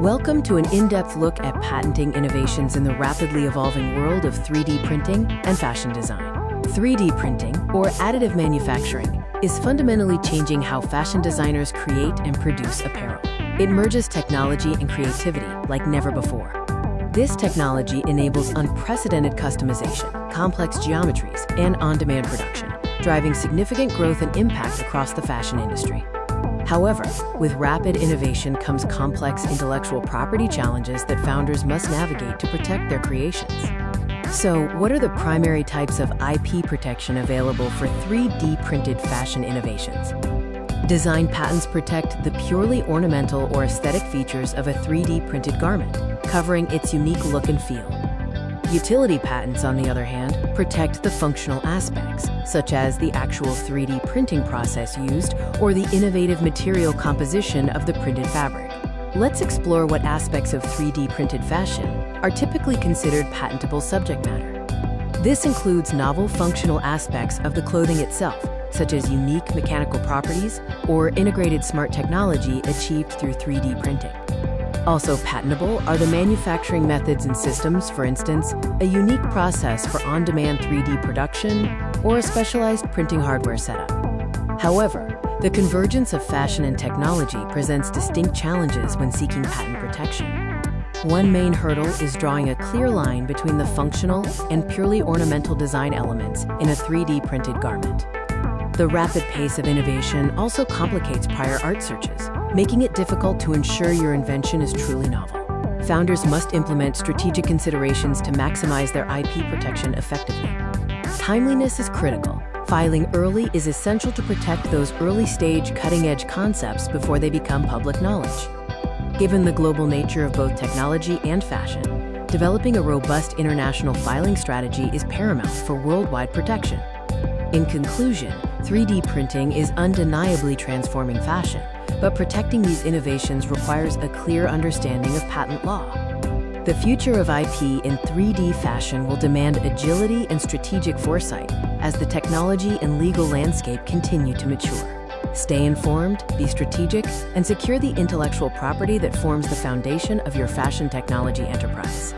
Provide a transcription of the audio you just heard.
Welcome to an in-depth look at patenting innovations in the rapidly evolving world of 3D printing and fashion design. 3D printing, or additive manufacturing, is fundamentally changing how fashion designers create and produce apparel. It merges technology and creativity like never before. This technology enables unprecedented customization, complex geometries, and on-demand production, driving significant growth and impact across the fashion industry. However, with rapid innovation comes complex intellectual property challenges that founders must navigate to protect their creations. So, what are the primary types of IP protection available for 3D printed fashion innovations? Design patents protect the purely ornamental or aesthetic features of a 3D printed garment, covering its unique look and feel. Utility patents, on the other hand, protect the functional aspects, such as the actual 3D printing process used or the innovative material composition of the printed fabric. Let's explore what aspects of 3D printed fashion are typically considered patentable subject matter. This includes novel functional aspects of the clothing itself, such as unique mechanical properties or integrated smart technology achieved through 3D printing. Also patentable are the manufacturing methods and systems, for instance, a unique process for on-demand 3D production or a specialized printing hardware setup. However, the convergence of fashion and technology presents distinct challenges when seeking patent protection. One main hurdle is drawing a clear line between the functional and purely ornamental design elements in a 3D printed garment. The rapid pace of innovation also complicates prior art searches, making it difficult to ensure your invention is truly novel. Founders must implement strategic considerations to maximize their IP protection effectively. Timeliness is critical. Filing early is essential to protect those early-stage, cutting-edge concepts before they become public knowledge. Given the global nature of both technology and fashion, developing a robust international filing strategy is paramount for worldwide protection. In conclusion, 3D printing is undeniably transforming fashion, but protecting these innovations requires a clear understanding of patent law. The future of IP in 3D fashion will demand agility and strategic foresight as the technology and legal landscape continue to mature. Stay informed, be strategic, and secure the intellectual property that forms the foundation of your fashion technology enterprise.